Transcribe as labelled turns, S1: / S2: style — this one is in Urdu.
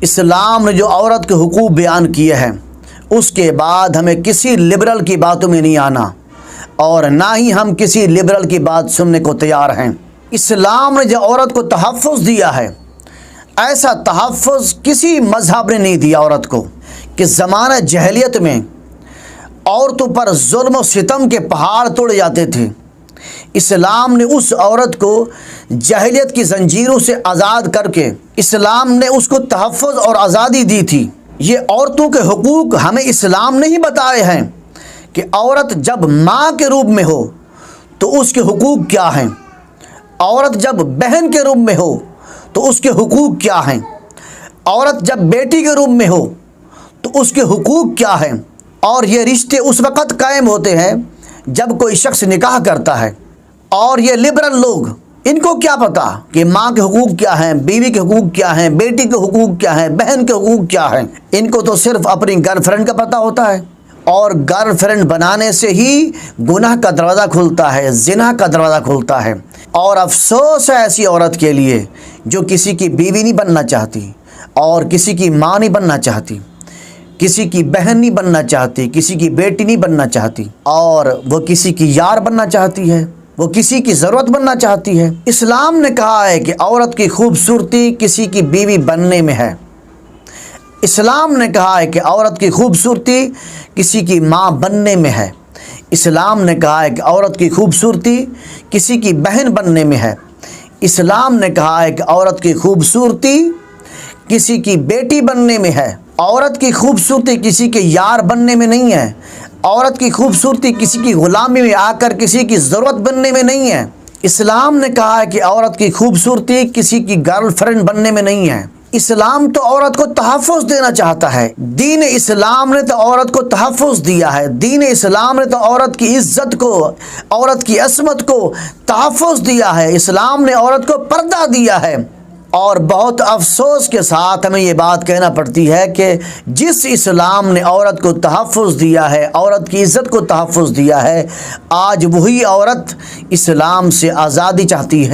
S1: اسلام نے جو عورت کے حقوق بیان کیے ہیں اس کے بعد ہمیں کسی لبرل کی باتوں میں نہیں آنا، اور نہ ہی ہم کسی لبرل کی بات سننے کو تیار ہیں۔ اسلام نے جو عورت کو تحفظ دیا ہے، ایسا تحفظ کسی مذہب نے نہیں دیا عورت کو، کہ زمانہ جاہلیت میں عورتوں پر ظلم و ستم کے پہاڑ توڑے جاتے تھے۔ اسلام نے اس عورت کو جاہلیت کی زنجیروں سے آزاد کر کے اسلام نے اس کو تحفظ اور آزادی دی تھی۔ یہ عورتوں کے حقوق ہمیں اسلام نے ہی بتائے ہیں کہ عورت جب ماں کے روپ میں ہو تو اس کے حقوق کیا ہیں، عورت جب بہن کے روپ میں ہو تو اس کے حقوق کیا ہیں، عورت جب بیٹی کے روپ میں ہو تو اس کے حقوق کیا ہیں۔ اور یہ رشتے اس وقت قائم ہوتے ہیں جب کوئی شخص نکاح کرتا ہے۔ اور یہ لبرل لوگ، ان کو کیا پتہ کہ ماں کے حقوق کیا ہیں، بیوی کے حقوق کیا ہیں، بیٹی کے حقوق کیا ہیں، بہن کے حقوق کیا ہیں۔ ان کو تو صرف اپنی گرل فرینڈ کا پتہ ہوتا ہے، اور گرل فرینڈ بنانے سے ہی گناہ کا دروازہ کھلتا ہے، زنا کا دروازہ کھلتا ہے۔ اور افسوس ہے ایسی عورت کے لیے جو کسی کی بیوی نہیں بننا چاہتی، اور کسی کی ماں نہیں بننا چاہتی، کسی کی بہن نہیں بننا چاہتی، کسی کی بیٹی نہیں بننا چاہتی، اور وہ کسی کی یار بننا چاہتی ہے، وہ کسی کی ضرورت بننا چاہتی ہے۔ اسلام نے کہا ہے کہ عورت کی خوبصورتی کسی کی بیوی بننے میں ہے۔ اسلام نے کہا ہے کہ عورت کی خوبصورتی کسی کی ماں بننے میں ہے۔ اسلام نے کہا ہے کہ عورت کی خوبصورتی کسی کی بہن بننے میں ہے۔ اسلام نے کہا ہے کہ عورت کی خوبصورتی کسی کی بیٹی بننے میں ہے۔ عورت کی خوبصورتی کسی کے یار بننے میں نہیں ہے۔ عورت کی خوبصورتی کسی کی غلامی میں آ کر کسی کی ضرورت بننے میں نہیں ہے۔ اسلام نے کہا ہے کہ عورت کی خوبصورتی کسی کی گرل فرینڈ بننے میں نہیں ہے۔ اسلام تو عورت کو تحفظ دینا چاہتا ہے۔ دین اسلام نے تو عورت کو تحفظ دیا ہے۔ دین اسلام نے تو عورت کی عزت کو، عورت کی عصمت کو تحفظ دیا ہے۔ اسلام نے عورت کو پردہ دیا ہے۔ اور بہت افسوس کے ساتھ ہمیں یہ بات کہنا پڑتی ہے کہ جس اسلام نے عورت کو تحفظ دیا ہے، عورت کی عزت کو تحفظ دیا ہے، آج وہی عورت اسلام سے آزادی چاہتی ہے۔